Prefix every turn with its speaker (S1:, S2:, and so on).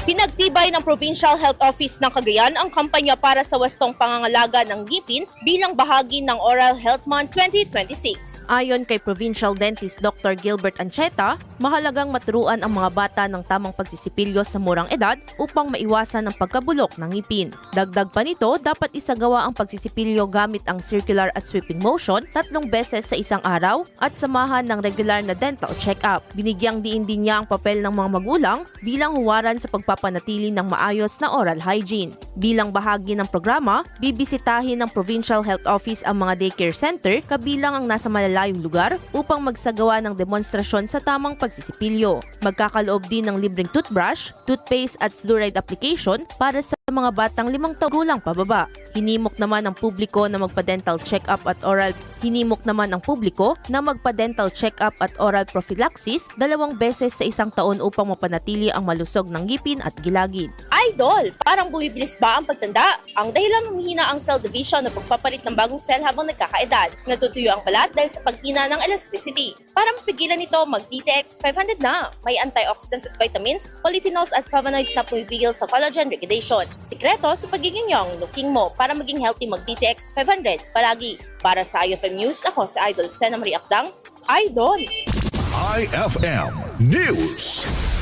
S1: Pinagtibay ng Provincial Health Office ng Cagayan ang kampanya para sa wastong pangangalaga ng ngipin bilang bahagi ng Oral Health Month 2026. Ayon kay Provincial Dentist Dr. Gilbert Ancheta, mahalagang maturuan ang mga bata ng tamang pagsisipilyo sa murang edad upang maiwasan ang pagkabulok ng ngipin. Dagdag pa nito, dapat isagawa ang pagsisipilyo gamit ang circular at sweeping motion 3 beses sa isang araw at samahan ng regular na dental check-up. Binigyang diin din niya ang papel ng mga magulang bilang huwaran sa pagpapanatili ng maayos na oral hygiene. Bilang bahagi ng programa, bibisitahin ng Provincial Health Office ang mga daycare center kabilang ang nasa malalayong lugar upang magsagawa ng demonstrasyon sa tamang pagsisipilyo. Magkakaloob din ng libreng toothbrush, toothpaste at fluoride application para sa mga batang 5 taon gulang pababa. Hinimok naman ang publiko na magpa-dental check-up at oral prophylaxis 2 beses sa isang taon upang mapanatili ang malusog ng ngipin at gilagid. Idol, parang bumibilis ba ang pagtanda? Ang dahilan humihina ang cell division na pagpapalit ng bagong cell habang nagkakaedad. Natutuyo ang balat dahil sa paghina ng elasticity. Para mapigilan ito, mag-DTX 500 na. May antioxidants at vitamins, polyphenols at flavonoids na pumipigil sa collagen degradation. Sikreto sa pagiging young looking mo. Para maging healthy, mag-DTX 500 palagi. Para sa IFM News, ako si Idol Sena Marie Akdang. Idol!
S2: IFM News.